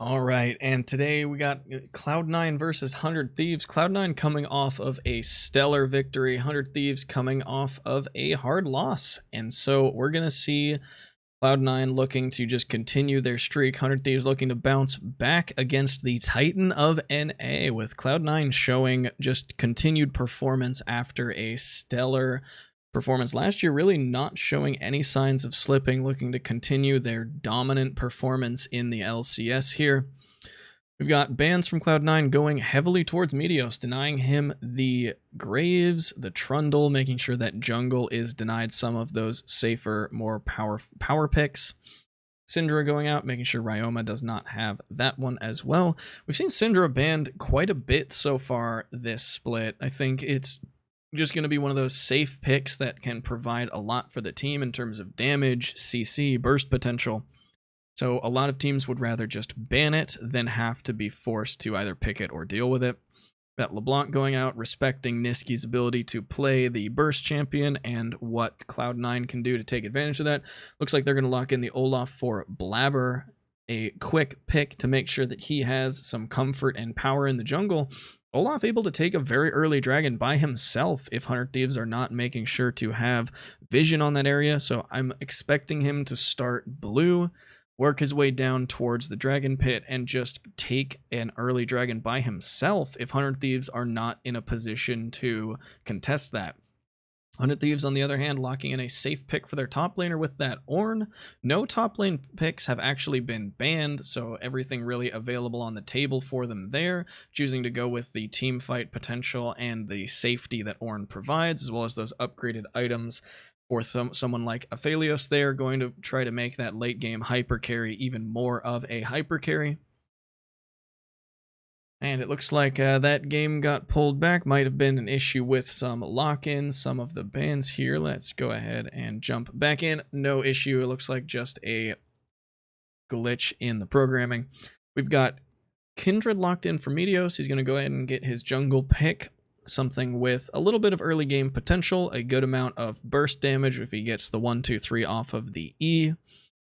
All right, and today we got Cloud9 versus 100 Thieves. Cloud9 coming off of a stellar victory, 100 Thieves coming off of a hard loss. And so we're going to see Cloud9 looking to just continue their streak, 100 Thieves looking to bounce back against the Titan of NA, with Cloud9 showing just continued performance after a stellar performance last year, really not showing any signs of slipping, looking to continue their dominant performance in the LCS here. We've got bans from Cloud9 going heavily towards Meteos, denying him the Graves, the Trundle, making sure that jungle is denied some of those safer, more power picks. Syndra going out, making sure Ryoma does not have that one as well. We've seen Syndra banned quite a bit so far this split. I think it's just going to be one of those safe picks that can provide a lot for the team in terms of damage, CC, burst potential. So a lot of teams would rather just ban it than have to be forced to either pick it or deal with it. Got LeBlanc going out, respecting Niski's ability to play the burst champion and what Cloud9 can do to take advantage of that. Looks like they're going to lock in the Olaf for Blabber, a quick pick to make sure that he has some comfort and power in the jungle. Olaf able to take a very early dragon by himself if 100 Thieves are not making sure to have vision on that area. So I'm expecting him to start blue, work his way down towards the dragon pit, and just take an early dragon by himself if 100 Thieves are not in a position to contest that. 100 Thieves, on the other hand, locking in a safe pick for their top laner with that Ornn. No top lane picks have actually been banned, so everything really available on the table for them there, choosing to go with the team fight potential and the safety that Ornn provides, as well as those upgraded items for someone like Aphelios there, going to try to make that late game hyper carry even more of a hyper carry. And it looks like that game got pulled back. Might have been an issue with some lock-ins, some of the bans here. Let's go ahead and jump back in. No issue. It looks like just a glitch in the programming. We've got Kindred locked in for Meteos. He's going to go ahead and get his jungle pick. Something with a little bit of early game potential, a good amount of burst damage if he gets the 1, 2, 3 off of the E. And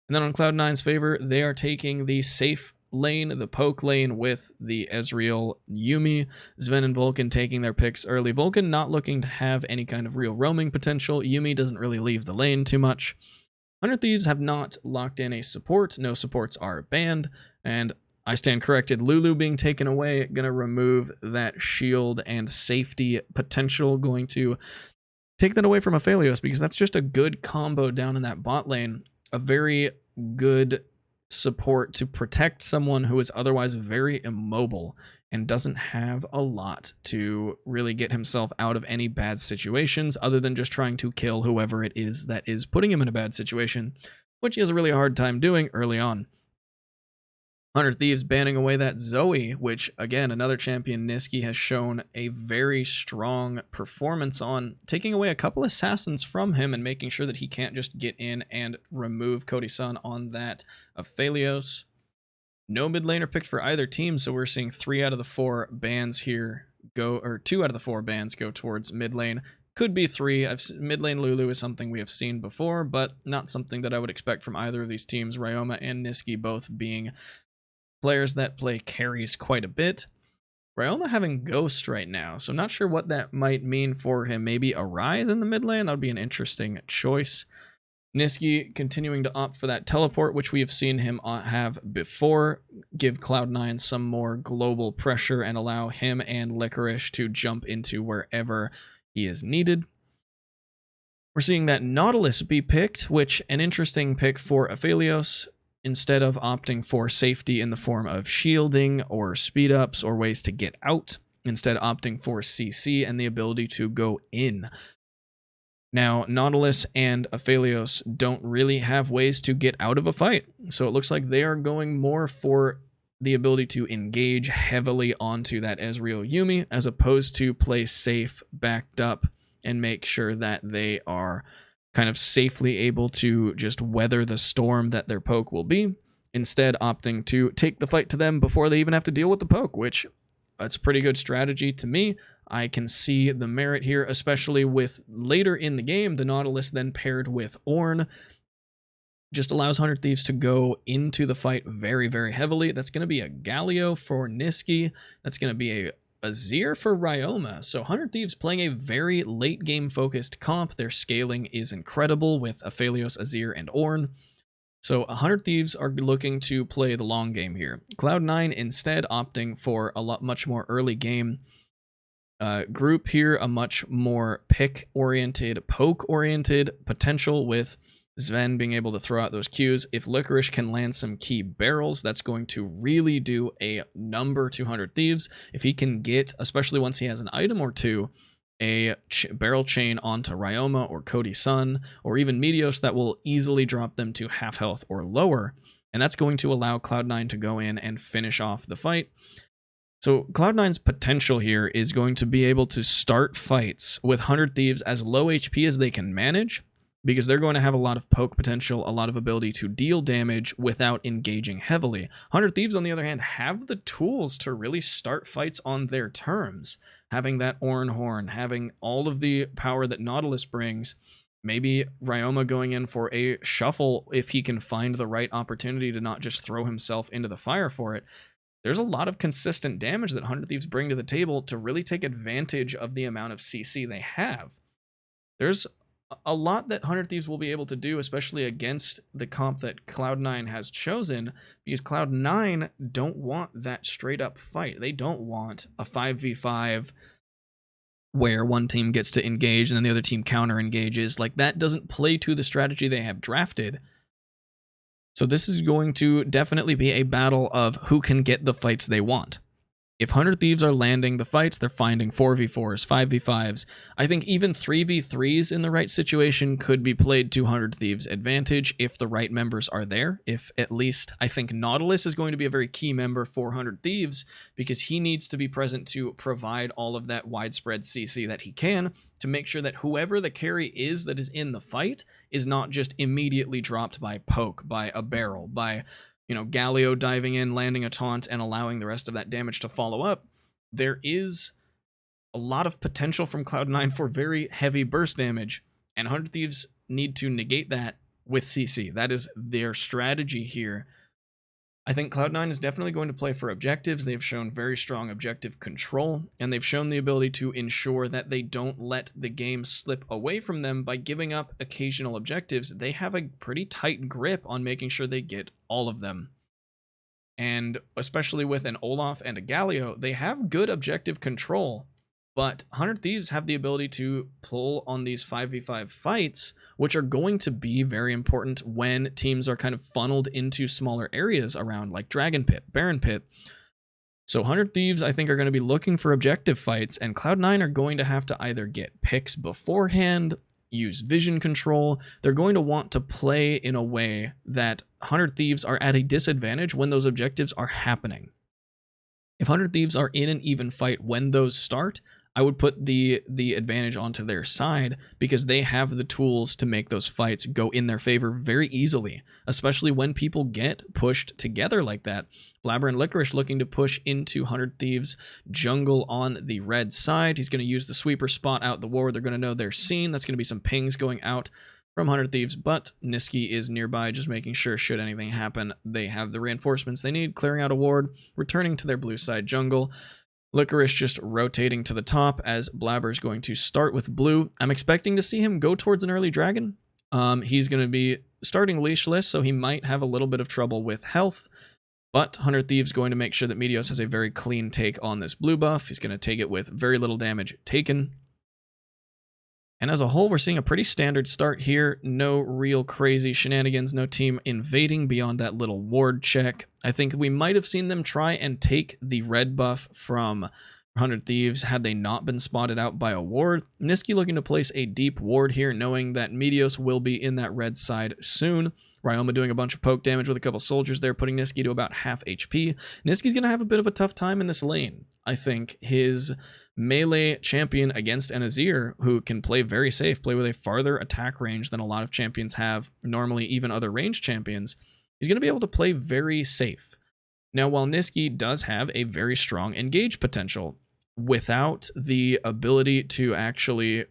then on Cloud9's favor, they are taking the safe lane, the poke lane, with the Ezreal Yuumi. Sven and Vulcan taking their picks early. Vulcan not looking to have any kind of real roaming potential. Yuumi doesn't really leave the lane too much. 100 Thieves have not locked in a support. No supports are banned. And I stand corrected. Lulu being taken away, going to remove that shield and safety potential. Going to take that away from Aphelios, because that's just a good combo down in that bot lane. A very good support to protect someone who is otherwise very immobile and doesn't have a lot to really get himself out of any bad situations, other than just trying to kill whoever it is that is putting him in a bad situation, which he has a really hard time doing early on. 100 Thieves banning away that Zoe, which, again, another champion Niski has shown a very strong performance on, taking away a couple assassins from him and making sure that he can't just get in and remove Cody-san on that Aphelios. No mid laner picked for either team, so we're seeing 3 out of the 4 bans here go, or 2 out of the 4 bans go towards mid lane. Could be 3. Mid lane Lulu is something we have seen before, but not something that I would expect from either of these teams. Ryoma and Niski both being players that play carries quite a bit. Ryoma having Ghost right now, so not sure what that might mean for him. Maybe a Rise in the mid lane? That would be an interesting choice. Niski continuing to opt for that teleport, which we have seen him have before. Give Cloud9 some more global pressure and allow him and Licorice to jump into wherever he is needed. We're seeing that Nautilus be picked, which an interesting pick for Aphelios. Instead of opting for safety in the form of shielding or speed ups or ways to get out, instead opting for CC and the ability to go in. Now, Nautilus and Aphelios don't really have ways to get out of a fight, so it looks like they are going more for the ability to engage heavily onto that Ezreal Yuumi, as opposed to play safe, backed up, and make sure that they are kind of safely able to just weather the storm that their poke will be, instead opting to take the fight to them before they even have to deal with the poke, which that's a pretty good strategy to me. I can see the merit here, especially with later in the game, the Nautilus then paired with Ornn. just allows 100 Thieves to go into the fight very, very heavily. That's going to be a Galio for Niski. That's going to be a Azir for Ryoma. So 100 Thieves playing a very late game focused comp. Their scaling is incredible with Aphelios, Azir, and Ornn. So 100 Thieves are looking to play the long game here. Cloud9 instead opting for a much more early game group here, a much more pick-oriented, poke-oriented potential with Sven being able to throw out those Qs. If Licorice can land some key barrels, that's going to really do a number to 100 Thieves. If he can get, especially once he has an item or two, a barrel chain onto Ryoma or Cody Sun, or even Meteos, that will easily drop them to half health or lower. And that's going to allow Cloud9 to go in and finish off the fight. So Cloud9's potential here is going to be able to start fights with 100 Thieves as low HP as they can manage, because they're going to have a lot of poke potential, a lot of ability to deal damage without engaging heavily. 100 Thieves, on the other hand, have the tools to really start fights on their terms. Having that Ornn Horn, having all of the power that Nautilus brings, maybe Ryoma going in for a shuffle if he can find the right opportunity to not just throw himself into the fire for it. There's a lot of consistent damage that 100 Thieves bring to the table to really take advantage of the amount of CC they have. There's a lot that 100 Thieves will be able to do, especially against the comp that Cloud9 has chosen, because Cloud9 don't want that straight up fight. They don't want a 5v5 where one team gets to engage and then the other team counter engages. Like, that doesn't play to the strategy they have drafted. So this is going to definitely be a battle of who can get the fights they want. If 100 Thieves are landing the fights, they're finding 4v4s, 5v5s. I think even 3v3s in the right situation could be played to 100 Thieves' advantage if the right members are there. If at least, I think Nautilus is going to be a very key member for 100 Thieves, because he needs to be present to provide all of that widespread CC that he can, to make sure that whoever the carry is that is in the fight is not just immediately dropped by poke, by a barrel, by, you know, Galio diving in, landing a taunt, and allowing the rest of that damage to follow up. There is a lot of potential from Cloud9 for very heavy burst damage, and 100 Thieves need to negate that with CC. That is their strategy here. I think Cloud9 is definitely going to play for objectives. They've shown very strong objective control, and they've shown the ability to ensure that they don't let the game slip away from them by giving up occasional objectives. They have a pretty tight grip on making sure they get all of them. And especially with an Olaf and a Galio, they have good objective control, but 100 Thieves have the ability to pull on these 5v5 fights, which are going to be very important when teams are kind of funneled into smaller areas around, like Dragon Pit, Baron Pit. So 100 Thieves, I think, are going to be looking for objective fights, and Cloud9 are going to have to either get picks beforehand, use vision control. They're going to want to play in a way that 100 Thieves are at a disadvantage when those objectives are happening. If 100 Thieves are in an even fight when those start, I would put the advantage onto their side, because they have the tools to make those fights go in their favor very easily, especially when people get pushed together like that. Blabber and Licorice looking to push into 100 Thieves jungle on the red side. He's going to use the sweeper spot out the ward. They're going to know they're seen. That's going to be some pings going out from 100 Thieves, but Niski is nearby, just making sure should anything happen, they have the reinforcements they need, clearing out a ward, returning to their blue side jungle. Licorice just rotating to the top as Blabber's going to start with blue. I'm expecting to see him go towards an early dragon. He's going to be starting leashless, so he might have a little bit of trouble with health, but 100 Thieves going to make sure that Meteos has a very clean take on this blue buff. He's going to take it with very little damage taken. And as a whole, we're seeing a pretty standard start here. No real crazy shenanigans, no team invading beyond that little ward check. I think we might have seen them try and take the red buff from 100 Thieves had they not been spotted out by a ward. Niski looking to place a deep ward here, knowing that Meteos will be in that red side soon. Ryoma doing a bunch of poke damage with a couple soldiers there, putting Niski to about half HP. Niski's going to have a bit of a tough time in this lane. I think his melee champion against an Azir, who can play very safe, play with a farther attack range than a lot of champions have, normally even other ranged champions, he's going to be able to play very safe. Now, while Niski does have a very strong engage potential, without the ability to actually,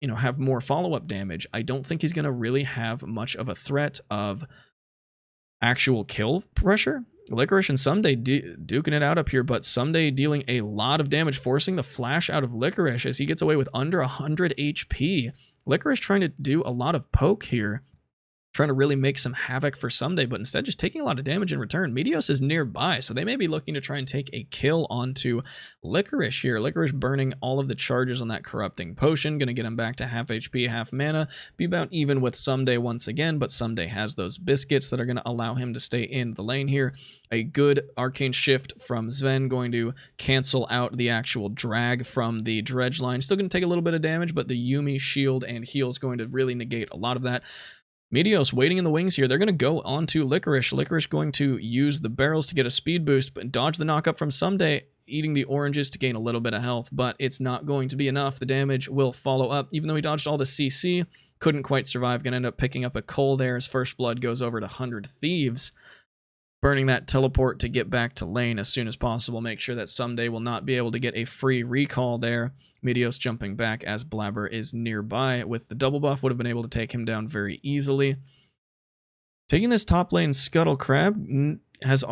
have more follow-up damage. I don't think he's going to really have much of a threat of actual kill pressure. Licorice and Someday duking it out up here, but Someday dealing a lot of damage, forcing the flash out of Licorice as he gets away with under 100 HP. Licorice trying to do a lot of poke here, trying to really make some havoc for Someday, but instead just taking a lot of damage in return. Meteos is nearby, so they may be looking to try and take a kill onto Licorice here. Licorice burning all of the charges on that Corrupting Potion, going to get him back to half HP, half mana, be about even with Someday once again, but Someday has those biscuits that are going to allow him to stay in the lane here. A good Arcane Shift from Sven going to cancel out the actual drag from the Dredge line. Still going to take a little bit of damage, but the Yuumi shield and heal is going to really negate a lot of that. Meteos waiting in the wings here. They're going to go onto Licorice. Licorice going to use the barrels to get a speed boost, but dodge the knockup from Someday, eating the oranges to gain a little bit of health, but it's not going to be enough. The damage will follow up. Even though he dodged all the CC, couldn't quite survive. Going to end up picking up a Cull there as First Blood goes over to 100 Thieves, burning that teleport to get back to lane as soon as possible. Make sure that Someday will not be able to get a free recall there. Meteos jumping back as Blabber is nearby with the double buff, would have been able to take him down very easily. Taking this top lane Scuttle Crab, has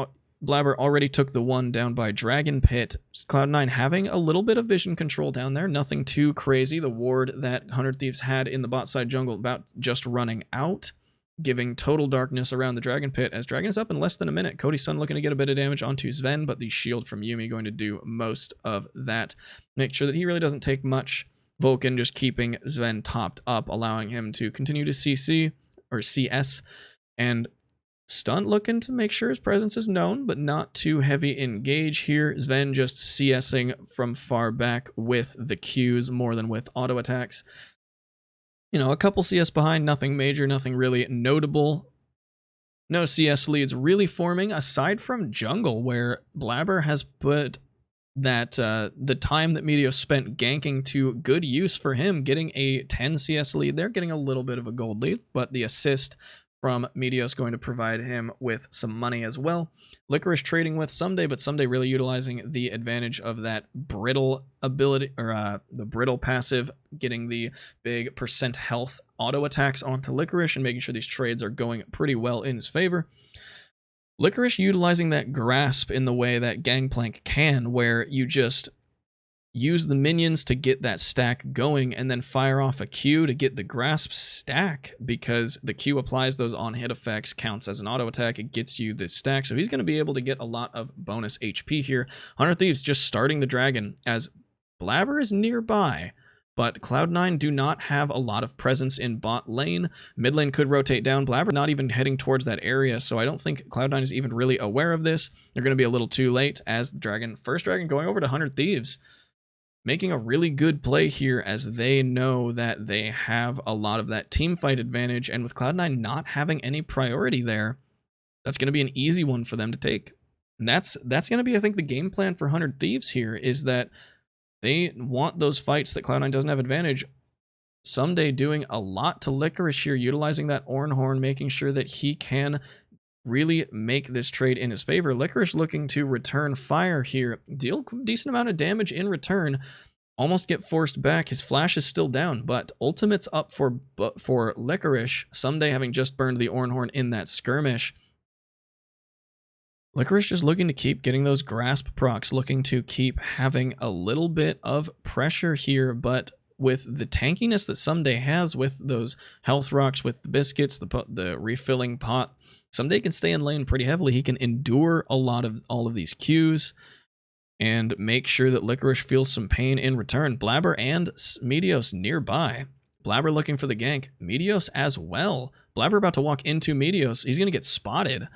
Blabber already took the one down by Dragon Pit. Cloud9 having a little bit of vision control down there, nothing too crazy. The ward that 100 Thieves had in the bot side jungle about just running out, giving total darkness around the Dragon Pit as Dragon is up in less than a minute. Cody Sun looking to get a bit of damage onto Sven, but the shield from Yuumi going to do most of that. Make sure that he really doesn't take much. Vulcan just keeping Sven topped up, allowing him to continue to CC or CS, and Stunt looking to make sure his presence is known, but not too heavy engage here. Sven just CSing from far back with the Qs more than with auto attacks. A couple CS behind, nothing major, nothing really notable. No CS leads really forming, aside from jungle, where Blabber has put that the time that Meteos spent ganking to good use for him, getting a 10 CS lead there, getting a little bit of a gold lead, but the assist from Meteos going to provide him with some money as well. Licorice trading with Someday, but Someday really utilizing the advantage of that brittle ability, or the brittle passive, getting the big percent health auto attacks onto Licorice and making sure these trades are going pretty well in his favor. Licorice utilizing that grasp in the way that Gangplank can, where you just use the minions to get that stack going and then fire off a Q to get the grasp stack, because the Q applies those on hit effects, counts as an auto attack, it gets you the stack, so he's going to be able to get a lot of bonus HP here. 100 Thieves just starting the dragon as Blabber is nearby, but Cloud9 do not have a lot of presence in bot lane. Mid lane could rotate down. Blabber not even heading towards that area, so I don't think Cloud9 is even really aware of this. They're going to be a little too late as the dragon, first dragon going over to 100 Thieves, making a really good play here as they know that they have a lot of that team fight advantage, and with Cloud9 not having any priority there, that's going to be an easy one for them to take. And that's going to be, I think, the game plan for 100 Thieves here, is that they want those fights that Cloud9 doesn't have advantage. Someday doing a lot to Licorice here, utilizing that Ornhorn, making sure that he can really make this trade in his favor. Licorice looking to return fire here, deal decent amount of damage in return, almost get forced back. His flash is still down, but ultimate's up for Licorice. Someday having just burned the Ornhorn in that skirmish. Licorice just looking to keep getting those grasp procs, looking to keep having a little bit of pressure here, but with the tankiness that Someday has with those health rocks, with the biscuits, the refilling pot, Someday can stay in lane pretty heavily. He can endure a lot of all of these Qs and make sure that Licorice feels some pain in return. Blabber and Meteos nearby. Blabber looking for the gank. Meteos as well. Blabber about to walk into Meteos. He's going to get spotted.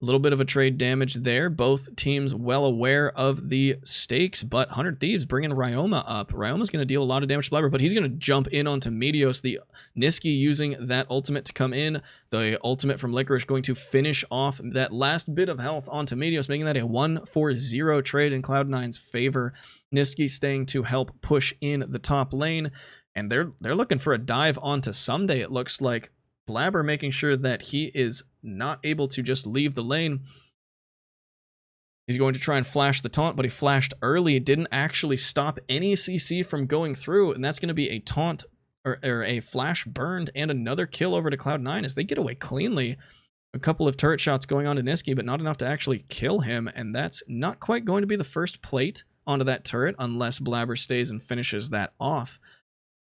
A little bit of a trade damage there. Both teams well aware of the stakes, but 100 Thieves bringing Ryoma up. Ryoma's going to deal a lot of damage to Blabber, but he's going to jump in onto Meteos. The Niski using that ultimate to come in. The ultimate from Licorice going to finish off that last bit of health onto Meteos, making that a 1-4-0 trade in Cloud9's favor. Niski staying to help push in the top lane, and they're looking for a dive onto Someday, it looks like. Blabber making sure that he is not able to just leave the lane. He's going to try and flash the taunt, but he flashed early. It didn't actually stop any CC from going through, and that's going to be a taunt or a flash burned and another kill over to Cloud9 as they get away cleanly. A couple of turret shots going on to Niski, but not enough to actually kill him, and that's not quite going to be the first plate onto that turret unless Blabber stays and finishes that off.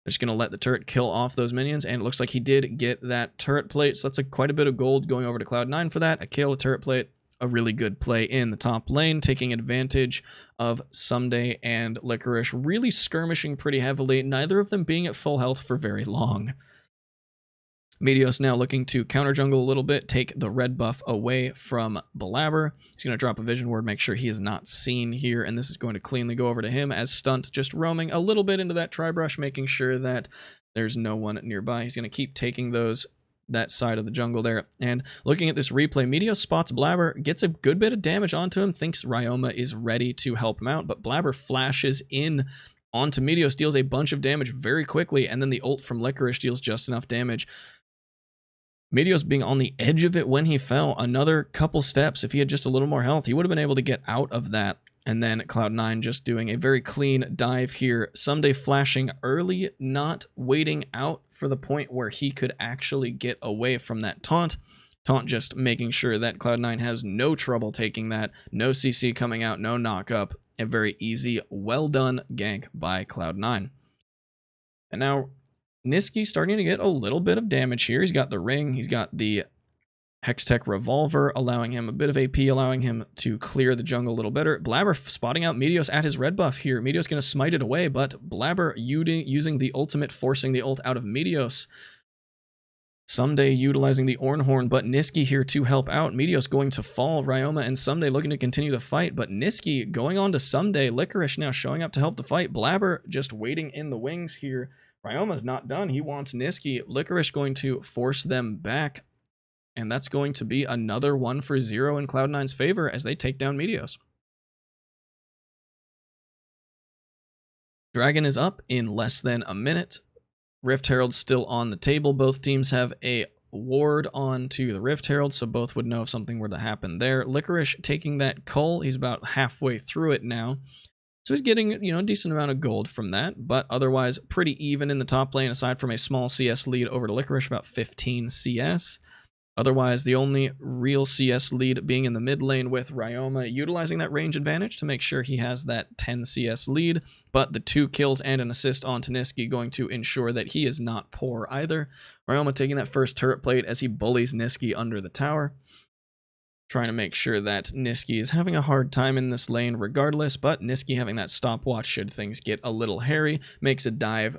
They're just going to let the turret kill off those minions, and it looks like he did get that turret plate, so that's quite a bit of gold going over to Cloud9 for that. A kill, a turret plate, a really good play in the top lane, taking advantage of Someday and Licorice really skirmishing pretty heavily, neither of them being at full health for very long. Meteos now looking to counter jungle a little bit, take the red buff away from Blabber. He's going to drop a vision ward, make sure he is not seen here, and this is going to cleanly go over to him as Stunt just roaming a little bit into that tri-brush, making sure that there's no one nearby. He's going to keep taking that side of the jungle there. And looking at this replay, Meteos spots Blabber, gets a good bit of damage onto him, thinks Ryoma is ready to help him out, but Blabber flashes in onto Meteos, deals a bunch of damage very quickly, and then the ult from Licorice deals just enough damage. Meteos being on the edge of it when he fell, another couple steps, if he had just a little more health, he would have been able to get out of that. And then Cloud9 just doing a very clean dive here. Someday flashing early, not waiting out for the point where he could actually get away from that taunt. Taunt just making sure that Cloud9 has no trouble taking that. No CC coming out, no knock up. A very easy, well done gank by Cloud9. And now Niski starting to get a little bit of damage here. He's got the ring, he's got the Hextech Revolver, allowing him a bit of AP, allowing him to clear the jungle a little better. Blabber spotting out Meteos at his red buff here. Meteos going to smite it away, but Blabber using the ultimate, forcing the ult out of Meteos. Someday utilizing the Ornhorn, but Niski here to help out. Meteos going to fall. Ryoma and Someday looking to continue the fight, but Niski going on to Someday. Licorice now showing up to help the fight. Blabber just waiting in the wings here. Ryoma's not done. He wants Niski. Licorice going to force them back. And that's going to be another 1-for-0 in Cloud9's favor as they take down Meteos. Dragon is up in less than a minute. Rift Herald still on the table. Both teams have a ward on to the Rift Herald, so both would know if something were to happen there. Licorice taking that cull. He's about halfway through it now. So he's getting, a decent amount of gold from that, but otherwise pretty even in the top lane, aside from a small CS lead over to Licorice, about 15 CS. Otherwise, the only real CS lead being in the mid lane with Ryoma utilizing that range advantage to make sure he has that 10 CS lead, but the 2 kills and an assist on Niski going to ensure that he is not poor either. Ryoma taking that first turret plate as he bullies Niski under the tower, trying to make sure that Niski is having a hard time in this lane regardless, but Niski having that stopwatch should things get a little hairy, makes a dive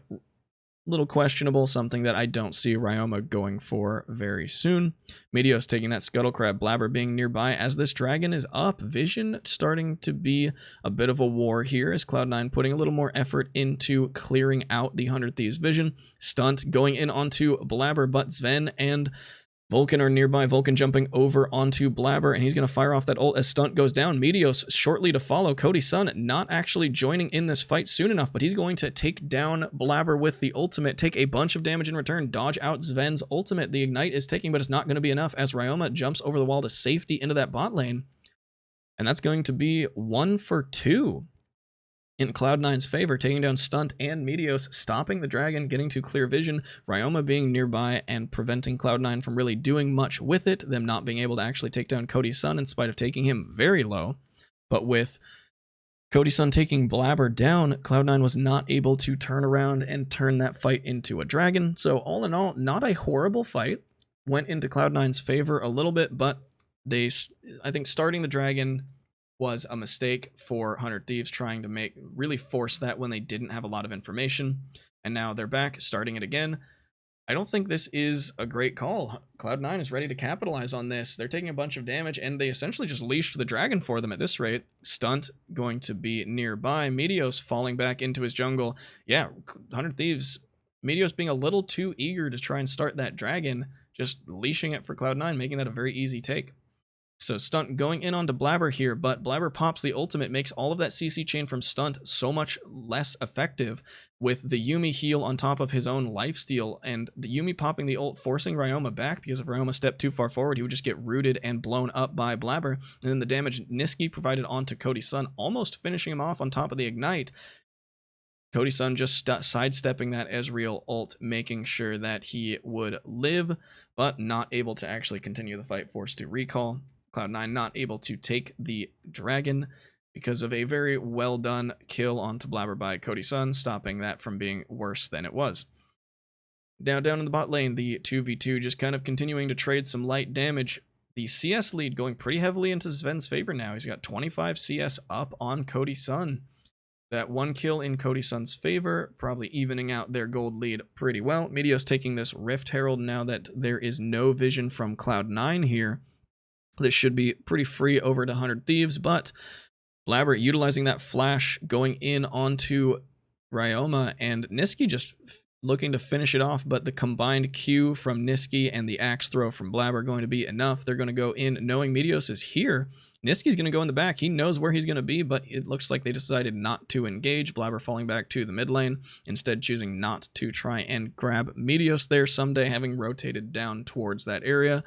little questionable, something that I don't see Ryoma going for very soon. Meteos taking that Scuttle Crab, Blabber being nearby as this dragon is up. Vision starting to be a bit of a war here as Cloud9 putting a little more effort into clearing out the 100 Thieves Vision. Stunt going in onto Blabber, but Sven and Vulcan are nearby. Vulcan jumping over onto Blabber, and he's going to fire off that ult as Stunt goes down. Meteos shortly to follow. Cody Sun not actually joining in this fight soon enough, but he's going to take down Blabber with the ultimate, take a bunch of damage in return, dodge out Sven's ultimate. The Ignite is taking, but it's not going to be enough as Ryoma jumps over the wall to safety into that bot lane. And that's going to be 1-for-2 in Cloud9's favor, taking down Stunt and Meteos, stopping the dragon, getting to clear vision, Ryoma being nearby and preventing Cloud9 from really doing much with it, them not being able to actually take down Cody Sun in spite of taking him very low. But with Cody Sun taking Blabber down, Cloud9 was not able to turn around and turn that fight into a dragon. So all in all, not a horrible fight. Went into Cloud9's favor a little bit, but I think starting the dragon was a mistake for 100 Thieves, trying to really force that when they didn't have a lot of information. And now they're back, starting it again. I don't think this is a great call. Cloud9 is ready to capitalize on this. They're taking a bunch of damage, and they essentially just leashed the dragon for them at this rate. Stunt going to be nearby. Meteos falling back into his jungle. Yeah, 100 Thieves. Meteos being a little too eager to try and start that dragon, just leashing it for Cloud9, making that a very easy take. So Stunt going in onto Blabber here, but Blabber pops the ultimate, makes all of that CC chain from Stunt so much less effective with the Yuumi heal on top of his own lifesteal, and the Yuumi popping the ult, forcing Ryoma back, because if Ryoma stepped too far forward, he would just get rooted and blown up by Blabber, and then the damage Niski provided onto Cody Sun, almost finishing him off on top of the Ignite. Cody Sun just sidestepping that Ezreal ult, making sure that he would live, but not able to actually continue the fight, forced to recall. Cloud9 not able to take the dragon because of a very well done kill onto Blabber by Cody Sun, stopping that from being worse than it was. Now down in the bot lane, the 2v2 just kind of continuing to trade some light damage. The CS lead going pretty heavily into Sven's favor now. He's got 25 CS up on Cody Sun. That one kill in Cody Sun's favor, probably evening out their gold lead pretty well. Meteos taking this Rift Herald now that there is no vision from Cloud9 here. This should be pretty free over to 100 Thieves, but Blabber utilizing that flash going in onto Ryoma, and Niski just looking to finish it off, but the combined Q from Niski and the axe throw from Blabber going to be enough. They're going to go in knowing Meteos is here. Niski's going to go in the back. He knows where he's going to be, but it looks like they decided not to engage. Blabber falling back to the mid lane, instead choosing not to try and grab Meteos there someday, having rotated down towards that area.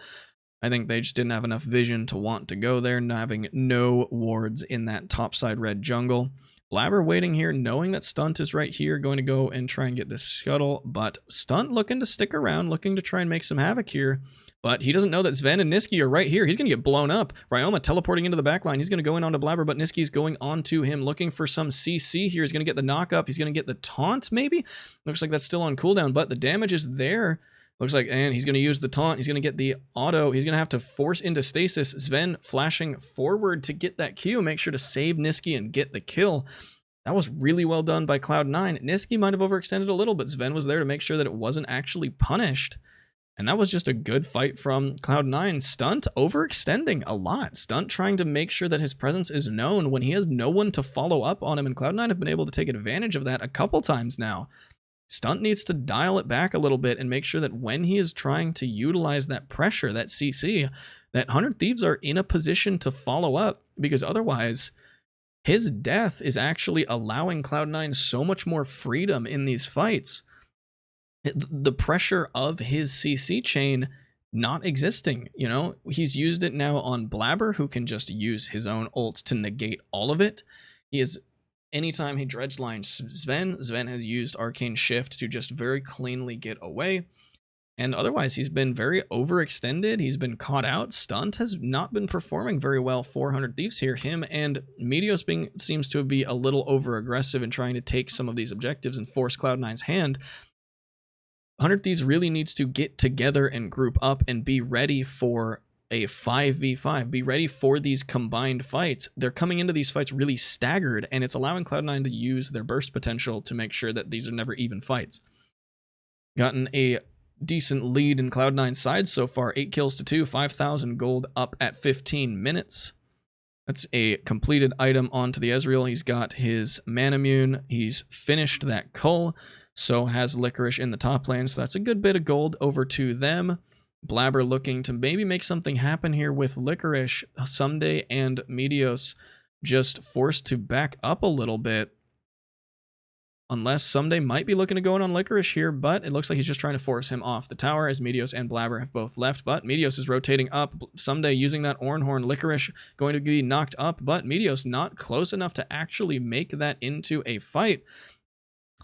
I think they just didn't have enough vision to want to go there, having no wards in that topside red jungle. Blabber waiting here, knowing that Stunt is right here, going to go and try and get this scuttle, but Stunt looking to stick around, looking to try and make some havoc here. But he doesn't know that Sven and Niski are right here. He's going to get blown up. Ryoma teleporting into the backline. He's going to go in onto Blabber, but Niski's going onto him, looking for some CC here. He's going to get the knock up. He's going to get the taunt, maybe? Looks like that's still on cooldown, but the damage is there. Looks like, and he's going to use the taunt. He's going to get the auto. He's going to have to force into stasis. Sven flashing forward to get that Q, make sure to save Niski and get the kill. That was really well done by Cloud9. Niski might have overextended a little, but Sven was there to make sure that it wasn't actually punished. And that was just a good fight from Cloud9. Stunt overextending a lot. Stunt trying to make sure that his presence is known when he has no one to follow up on him, and Cloud9 have been able to take advantage of that a couple times now. Stunt needs to dial it back a little bit and make sure that when he is trying to utilize that pressure, that CC, that 100 Thieves are in a position to follow up, because otherwise his death is actually allowing Cloud9 so much more freedom in these fights. The pressure of his CC chain not existing, you know, he's used it now on Blabber, who can just use his own ult to negate all of it. He is, anytime he dredge lines Sven has used Arcane Shift to just very cleanly get away. And otherwise, he's been very overextended. He's been caught out. Stunt has not been performing very well. 400 Thieves here. Him and Meteos seems to be a little over aggressive in trying to take some of these objectives and force Cloud9's hand. 100 Thieves really needs to get together and group up and be ready for a 5v5. Be ready for these combined fights. They're coming into these fights really staggered, and it's allowing Cloud9 to use their burst potential to make sure that these are never even fights. Gotten a decent lead in Cloud9's side so far. 8 kills to 2, 5,000 gold up at 15 minutes. That's a completed item onto the Ezreal. He's got his Manamune. He's finished that cull. So has Licorice in the top lane, so that's a good bit of gold over to them. Blabber looking to maybe make something happen here with Licorice. Someday and Meteos just forced to back up a little bit. Unless Someday might be looking to go in on Licorice here, but it looks like he's just trying to force him off the tower as Meteos and Blabber have both left. But Meteos is rotating up. Someday using that Ornhorn. Licorice going to be knocked up, but Meteos not close enough to actually make that into a fight.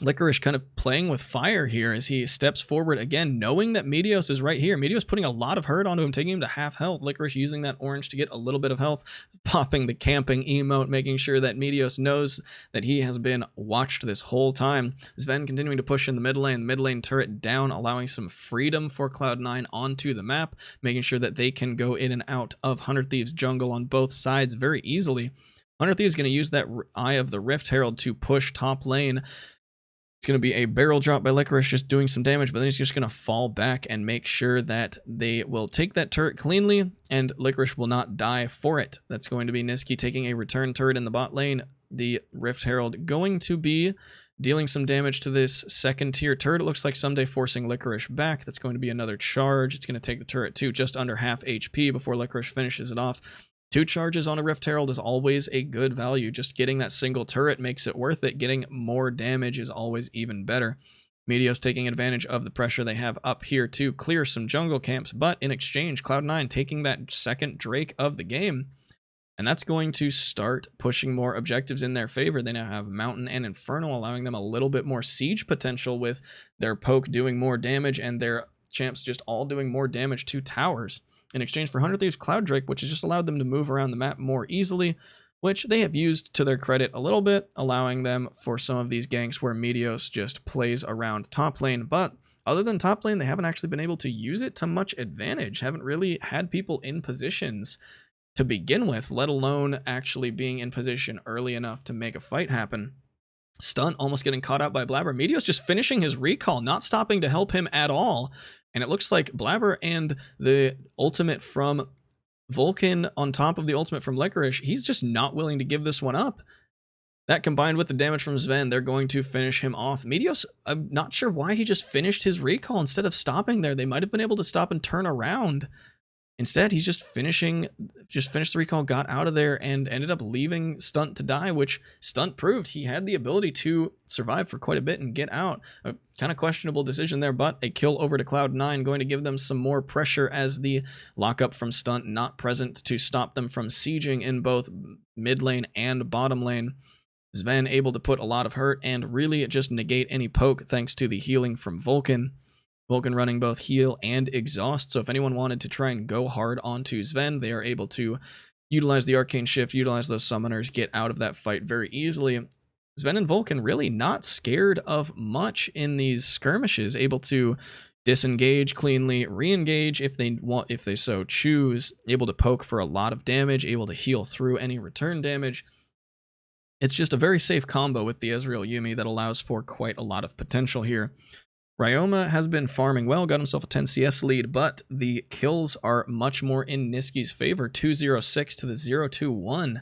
Licorice kind of playing with fire here as he steps forward again, knowing that Meteos is right here. Meteos putting a lot of hurt onto him, taking him to half health. Licorice using that orange to get a little bit of health, popping the camping emote, making sure that Meteos knows that he has been watched this whole time. Sven continuing to push in the mid lane turret down, allowing some freedom for Cloud9 onto the map, making sure that they can go in and out of 100 Thieves jungle on both sides very easily. 100 Thieves going to use that Eye of the Rift Herald to push top lane. It's going to be a barrel drop by Licorice, just doing some damage, but then he's just going to fall back and make sure that they will take that turret cleanly, and Licorice will not die for it. That's going to be Niski taking a return turret in the bot lane. The Rift Herald going to be dealing some damage to this second tier turret. It looks like Someday forcing Licorice back. That's going to be another charge. It's going to take the turret to just under half HP before Licorice finishes it off. 2 charges on a Rift Herald is always a good value. Just getting that single turret makes it worth it. Getting more damage is always even better. Meteos taking advantage of the pressure they have up here to clear some jungle camps, but in exchange, Cloud9 taking that second Drake of the game, and that's going to start pushing more objectives in their favor. They now have Mountain and Infernal, allowing them a little bit more siege potential with their poke doing more damage and their champs just all doing more damage to towers. In exchange for 100 Thieves Cloud Drake, which has just allowed them to move around the map more easily, which they have used to their credit a little bit, allowing them for some of these ganks where Meteos just plays around top lane. But other than top lane, they haven't actually been able to use it to much advantage. Haven't really had people in positions to begin with, let alone actually being in position early enough to make a fight happen. Stunt almost getting caught out by Blabber. Meteos just finishing his recall, not stopping to help him at all. And it looks like Blabber and the ultimate from Vulcan on top of the ultimate from Licorice, he's just not willing to give this one up. That combined with the damage from Sven, they're going to finish him off. Meteos, I'm not sure why he just finished his recall instead of stopping there. They might have been able to stop and turn around. Instead, he's just finished the recall, got out of there, and ended up leaving Stunt to die, which Stunt proved he had the ability to survive for quite a bit and get out. A kind of questionable decision there, but a kill over to Cloud9, going to give them some more pressure as the lockup from Stunt not present to stop them from sieging in both mid lane and bottom lane. Sven able to put a lot of hurt and really just negate any poke thanks to the healing from Vulcan. Vulcan running both heal and exhaust, so if anyone wanted to try and go hard onto Sven, they are able to utilize the arcane shift, utilize those summoners, get out of that fight very easily. Sven and Vulcan really not scared of much in these skirmishes, able to disengage cleanly, re-engage if they want, if they so choose, able to poke for a lot of damage, able to heal through any return damage. It's just a very safe combo with the Ezreal Yuumi that allows for quite a lot of potential here. Ryoma has been farming well, got himself a 10 CS lead, but the kills are much more in Niski's favor, 206 to the 021.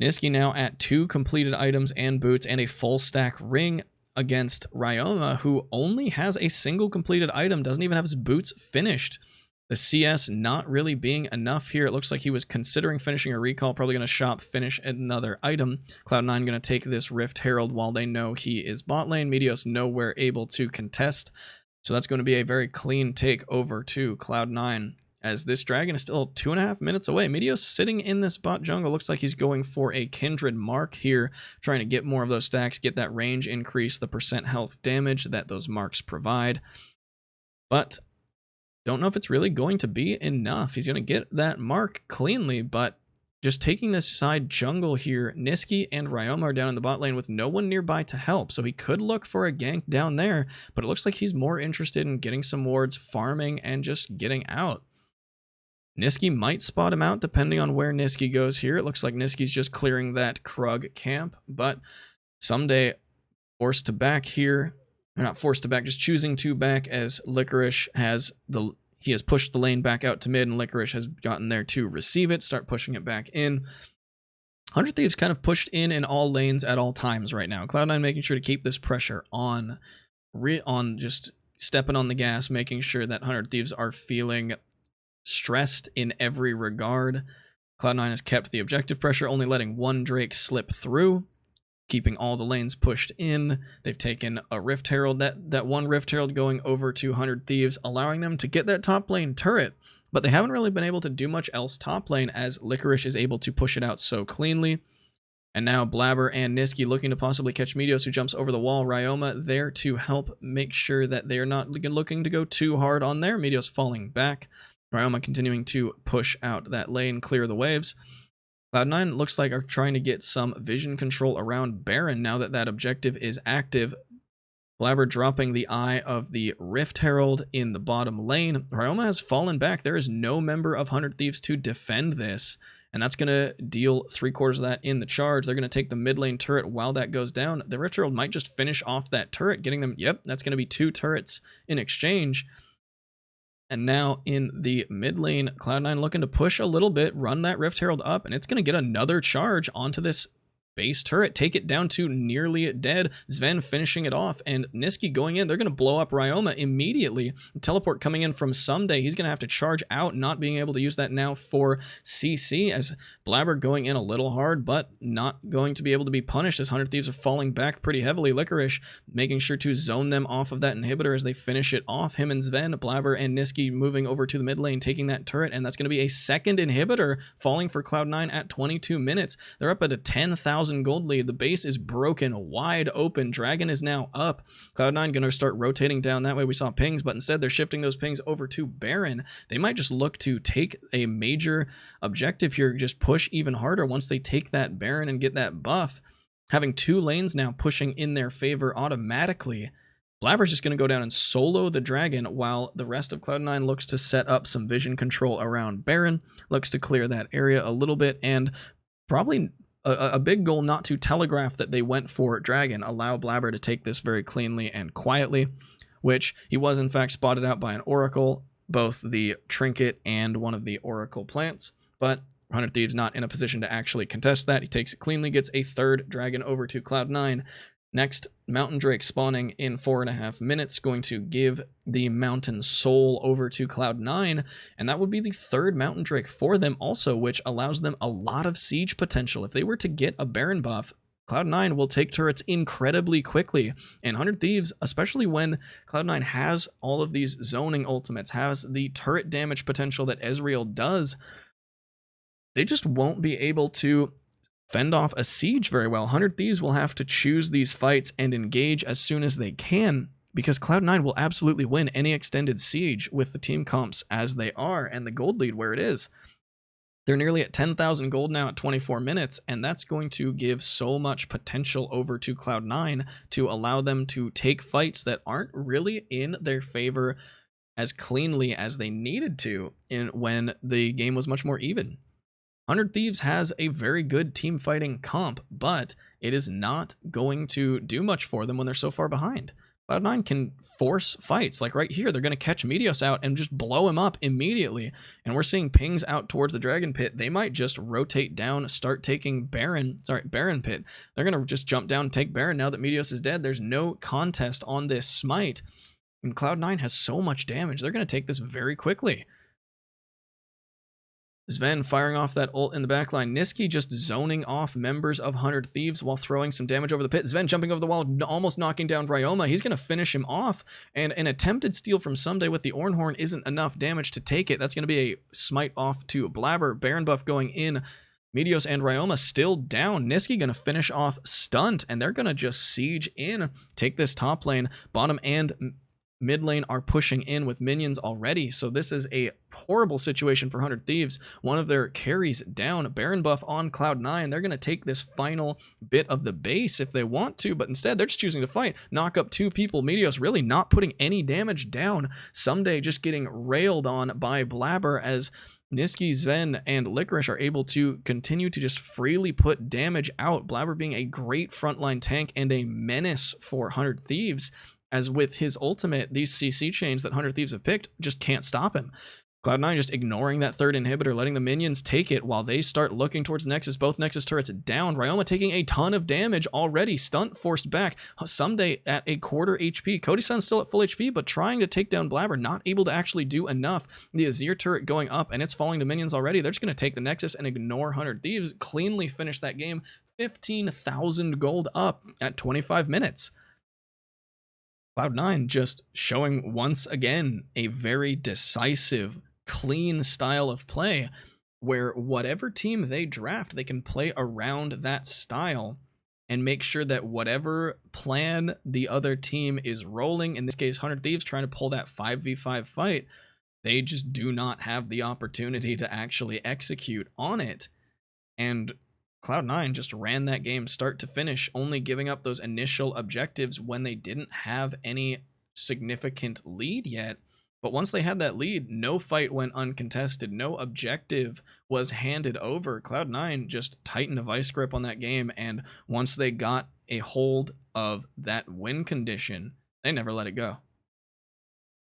Niski now at 2 completed items and boots and a full stack ring against Ryoma, who only has a single completed item, doesn't even have his boots finished. The CS not really being enough here. It looks like he was considering finishing a recall, probably going to shop, finish another item. Cloud9 going to take this Rift Herald while they know he is bot lane. Meteos nowhere able to contest. So that's going to be a very clean take over to Cloud9, as this dragon is still 2.5 minutes away. Meteos sitting in this bot jungle. Looks like he's going for a Kindred mark here, trying to get more of those stacks, get that range increase, the percent health damage that those marks provide. But don't know if it's really going to be enough. He's going to get that mark cleanly, but just taking this side jungle here, Niski and Ryoma are down in the bot lane with no one nearby to help, so he could look for a gank down there, but it looks like he's more interested in getting some wards, farming, and just getting out. Niski might spot him out depending on where Niski goes here. It looks like Niski's just clearing that Krug camp, but Someday forced to back here. They're not forced to back, just choosing to back, as Licorice has pushed the lane back out to mid, and Licorice has gotten there to receive it, start pushing it back in. 100 Thieves kind of pushed in all lanes at all times right now. Cloud9 making sure to keep this pressure on just stepping on the gas, making sure that 100 Thieves are feeling stressed in every regard. Cloud9 has kept the objective pressure, only letting one Drake slip through, keeping all the lanes pushed in. They've taken a Rift Herald, that one Rift Herald going over to 100 Thieves, allowing them to get that top lane turret, but they haven't really been able to do much else top lane, as Licorice is able to push it out so cleanly. And now Blabber and Niski looking to possibly catch Meteos, who jumps over the wall. Ryoma there to help make sure that they're not looking to go too hard on there. Meteos falling back. Ryoma continuing to push out that lane, clear the waves. Cloud9 looks like are trying to get some vision control around Baron now that that objective is active. Blabber dropping the eye of the Rift Herald in the bottom lane. Ryoma has fallen back. There is no member of 100 Thieves to defend this, and that's going to deal 3/4 of that in the charge. They're going to take the mid lane turret while that goes down. The Rift Herald might just finish off that turret, getting them, yep, that's going to be 2 turrets in exchange. And now in the mid lane, Cloud9 looking to push a little bit, run that Rift Herald up, and it's going to get another charge onto this base turret, take it down to nearly dead. Sven finishing it off, and Niski going in. They're going to blow up Ryoma immediately. Teleport coming in from Someday. He's going to have to charge out, not being able to use that now for CC, as Blabber going in a little hard, but not going to be able to be punished as 100 Thieves are falling back pretty heavily. Licorice making sure to zone them off of that inhibitor as they finish it off. Him and Sven, Blabber and Niski moving over to the mid lane, taking that turret, and that's going to be a second inhibitor falling for Cloud9 at 22 minutes. They're up at a 10,000 gold lead. The base is broken wide open. Dragon is now up. Cloud9 going to start rotating down that way. We saw pings, but instead they're shifting those pings over to Baron. They might just look to take a major objective here, just push even harder once they take that Baron and get that buff. Having two lanes now pushing in their favor automatically. Blabber's just going to go down and solo the dragon while the rest of Cloud9 looks to set up some vision control around Baron, looks to clear that area a little bit, and probably a big goal not to telegraph that they went for Dragon, allow Blabber to take this very cleanly and quietly, which he was in fact spotted out by an Oracle, both the Trinket and one of the Oracle plants, but 100 Thieves not in a position to actually contest that. He takes it cleanly, gets a third Dragon over to Cloud9. Next, Mountain Drake spawning in 4.5 minutes, going to give the Mountain Soul over to Cloud9, and that would be the third Mountain Drake for them also, which allows them a lot of siege potential. If they were to get a Baron buff, Cloud9 will take turrets incredibly quickly, and 100 Thieves, especially when Cloud9 has all of these zoning ultimates, has the turret damage potential that Ezreal does, they just won't be able to fend off a siege very well. 100 Thieves will have to choose these fights and engage as soon as they can, because Cloud9 will absolutely win any extended siege with the team comps as they are and the gold lead where it is. They're nearly at 10,000 gold now at 24 minutes, and that's going to give so much potential over to Cloud9 to allow them to take fights that aren't really in their favor as cleanly as they needed to when the game was much more even. 100 Thieves has a very good team fighting comp, but it is not going to do much for them when they're so far behind. Cloud9 can force fights, like right here, they're going to catch Meteos out and just blow him up immediately, and we're seeing pings out towards the Dragon Pit. They might just rotate down, start taking Baron Pit. They're going to just jump down and take Baron now that Meteos is dead. There's no contest on this smite, and Cloud9 has so much damage, they're going to take this very quickly. Sven firing off that ult in the backline. Niski just zoning off members of 100 Thieves while throwing some damage over the pit. Sven jumping over the wall, almost knocking down Ryoma. He's going to finish him off, and an attempted steal from Someday with the Ornhorn isn't enough damage to take it. That's going to be a smite off to Blabber. Baron buff going in. Meteos and Ryoma still down. Niski going to finish off Stunt, and they're going to just siege in, take this top lane. Bottom and mid lane are pushing in with minions already, so this is a horrible situation for 100 Thieves. One of their carries down. Baron buff on Cloud9. They're going to take this final bit of the base if they want to, but instead they're just choosing to fight. Knock up two people. Meteos really not putting any damage down. Someday just getting railed on by Blabber as Niski, Sven, and Licorice are able to continue to just freely put damage out. Blabber being a great frontline tank and a menace for 100 Thieves, as with his ultimate, these CC chains that 100 Thieves have picked just can't stop him. Cloud9 just ignoring that third inhibitor, letting the minions take it while they start looking towards Nexus. Both Nexus turrets down. Ryoma taking a ton of damage already. Stunt forced back. Someday at a quarter HP. Cody-san's still at full HP, but trying to take down Blabber. Not able to actually do enough. The Azir turret going up, and it's falling to minions already. They're just going to take the Nexus and ignore 100 Thieves. Cleanly finish that game. 15,000 gold up at 25 minutes. Cloud9 just showing once again a very decisive, clean style of play where whatever team they draft, they can play around that style and make sure that whatever plan the other team is rolling, in this case 100 Thieves trying to pull that 5v5 fight, they just do not have the opportunity to actually execute on it. And Cloud9 just ran that game start to finish, only giving up those initial objectives when they didn't have any significant lead yet. But once they had that lead, no fight went uncontested. No objective was handed over. Cloud9 just tightened a vice grip on that game, and once they got a hold of that win condition, they never let it go.